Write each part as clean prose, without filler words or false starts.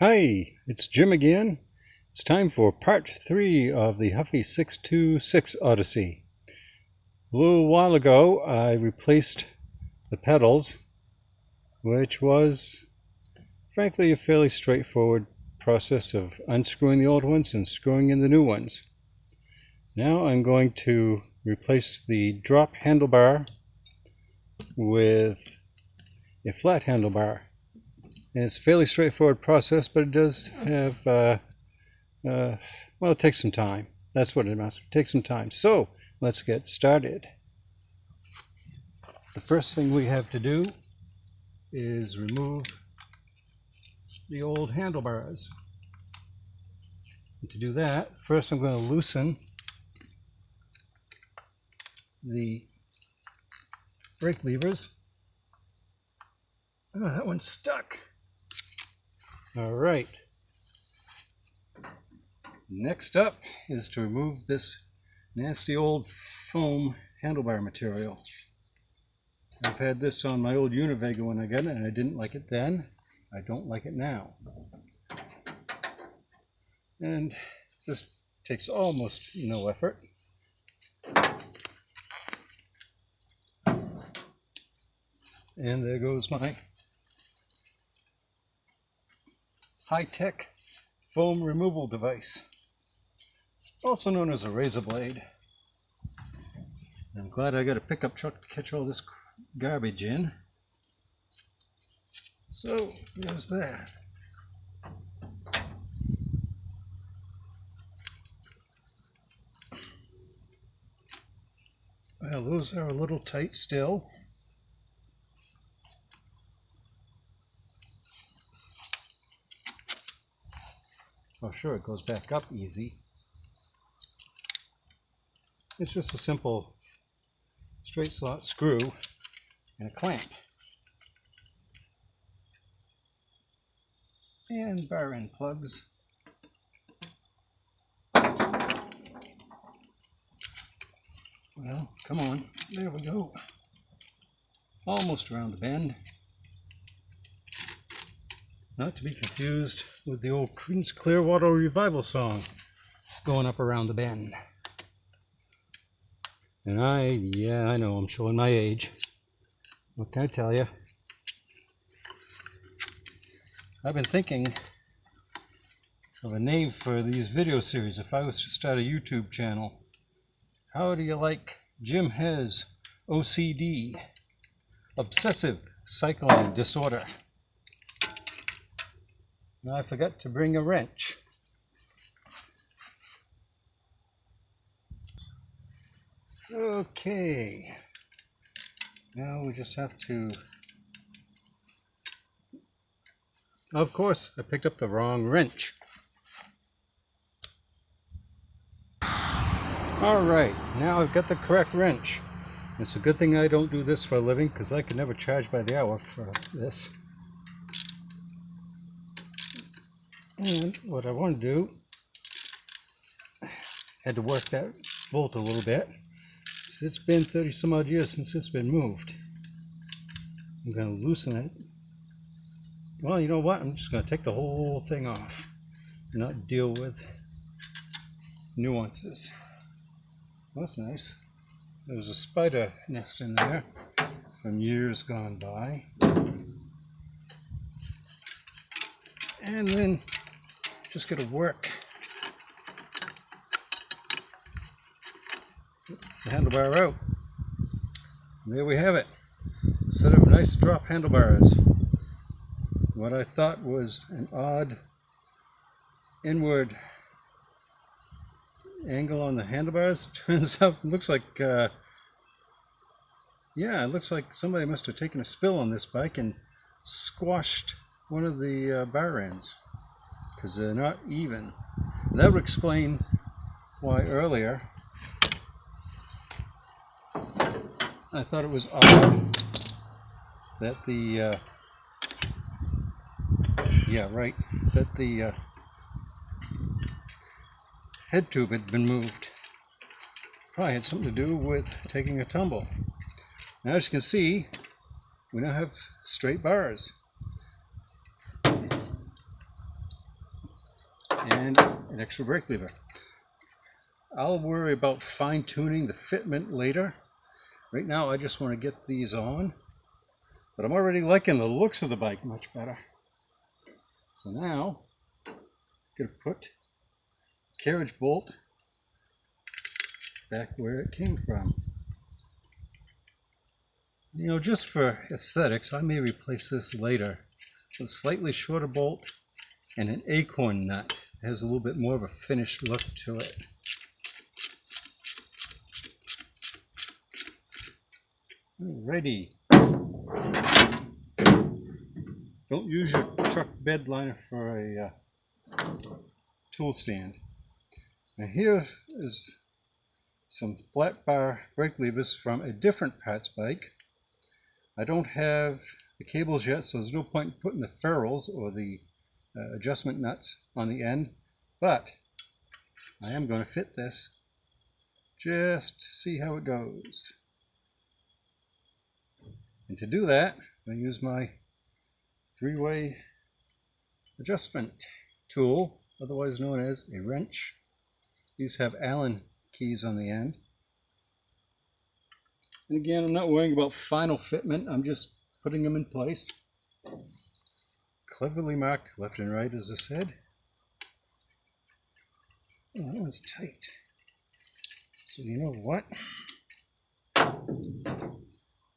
Hi, it's Jim again. It's time for part 3 of the Huffy 626 Odyssey. A little while ago I replaced the pedals, which was frankly a fairly straightforward process of unscrewing the old ones and screwing in the new ones. Now I'm going to replace the drop handlebar with a flat handlebar. And it's a fairly straightforward process, but it does have, well, it takes some time. That's what it amounts to. It takes some time. So let's get started. The first thing we have to do is remove the old handlebars. And to do that, first I'm going to loosen the brake levers. Oh, that one's stuck. All right. Next up is to remove this nasty old foam handlebar material. I've had this on my old Univega when I got it, and I didn't like it then. I don't like it now. And this takes almost no effort. And there goes my high-tech foam removal device, also known as a razor blade. I'm glad I got a pickup truck to catch all this garbage in. So there's that. Well, those are a little tight still. Oh sure, it goes back up easy. It's just a simple straight slot screw and a clamp. And bar end plugs. Well, come on, there we go. Almost around the bend. Not to be confused with the old Creedence Clearwater Revival song, Going Up Around the Bend. And I know I'm showing my age. What can I tell you? I've been thinking of a name for these video series if I was to start a YouTube channel. How do you like Jim has OCD, Obsessive Cycling Disorder? Now I forgot to bring a wrench. Okay. Now we just have to... Of course, I picked up the wrong wrench. Alright, now I've got the correct wrench. It's a good thing I don't do this for a living, because I could never charge by the hour for this. And what I want to do, had to work that bolt a little bit. So it's been 30 some odd years since it's been moved. I'm going to loosen it. Well, you know what? I'm just going to take the whole thing off and not deal with nuances. Well, that's nice. There was a spider nest in there from years gone by. And then just got to work the handlebar out. And there we have it. A set of nice drop handlebars. What I thought was an odd inward angle on the handlebars turns out looks like it looks like somebody must have taken a spill on this bike and squashed one of the bar ends, because they're not even. That would explain why earlier I thought it was odd that the that the head tube had been moved. Probably had something to do with taking a tumble. Now, as you can see, we now have straight bars. and an extra brake lever. I'll worry about fine-tuning the fitment later. Right now I just want to get these on, but I'm already liking the looks of the bike much better. So now I'm going to put the carriage bolt back where it came from. You know, just for aesthetics, I may replace this later with a slightly shorter bolt and an acorn nut. It has a little bit more of a finished look to it. Alrighty. Don't use your truck bed liner for a tool stand. Now here is some flat bar brake levers from a different parts bike. I don't have the cables yet, so there's no point in putting the ferrules or the adjustment nuts on the end, but I am going to fit this just to see how it goes. And to do that, I'm going to use my three-way adjustment tool, otherwise known as a wrench. These have Allen keys on the end. And again, I'm not worrying about final fitment, I'm just putting them in place. Cleverly marked left and right, as I said. Oh, that one's tight. So you know what? A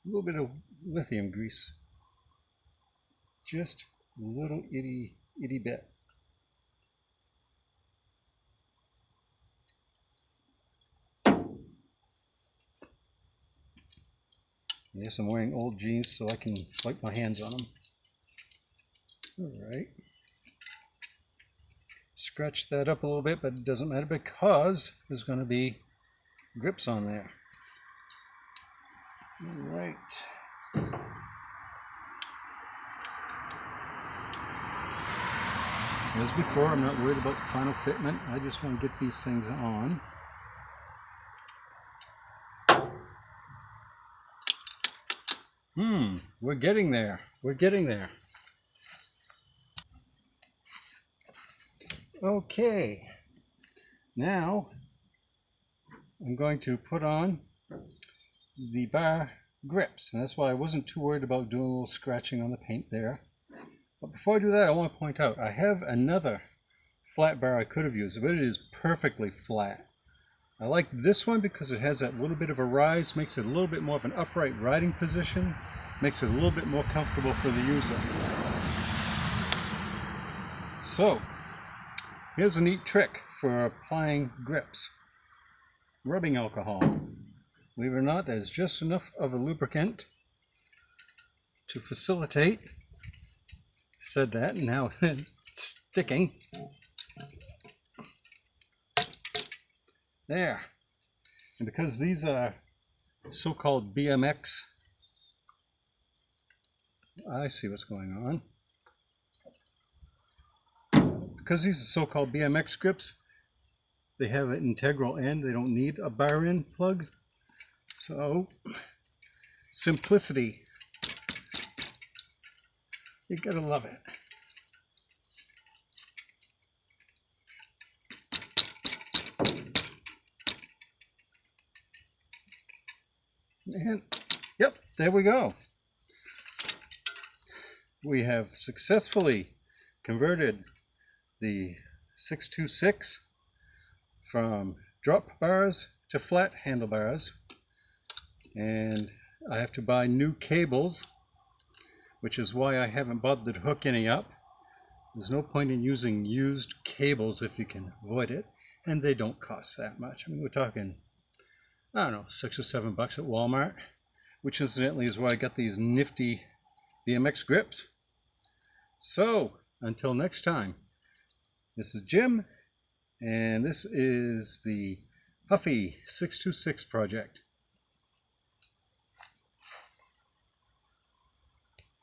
little bit of lithium grease. Just a little itty bit. Yes, I'm wearing old jeans so I can wipe my hands on them. Alright. Scratch that up a little bit, but it doesn't matter because there's going to be grips on there. Alright. As before, I'm not worried about the final fitment. I just want to get these things on. We're getting there. We're getting there. Okay. Now, I'm going to put on the bar grips. And that's why I wasn't too worried about doing a little scratching on the paint there. But before I do that, I want to point out, I have another flat bar I could have used, but it is perfectly flat. I like this one because it has that little bit of a rise, makes it a little bit more of an upright riding position, makes it a little bit more comfortable for the user. So, here's a neat trick for applying grips. Rubbing alcohol. Believe it or not, there's just enough of a lubricant to facilitate. Said that, and now it's sticking. There. And because these are so-called BMX, I see what's going on. Because these are so-called BMX grips, they have an integral end. They don't need a bar end plug. So, simplicity. You gotta love it. And, yep, there we go. We have successfully converted the 626 from drop bars to flat handlebars. And I have to buy new cables, which is why I haven't bothered to hook any up. There's no point in using used cables if you can avoid it, and they don't cost that much. I mean, we're talking, I don't know, $6 or $7 at Walmart, which incidentally is why I got these nifty BMX grips. So, until next time, this is Jim, and this is the Huffy 626 project.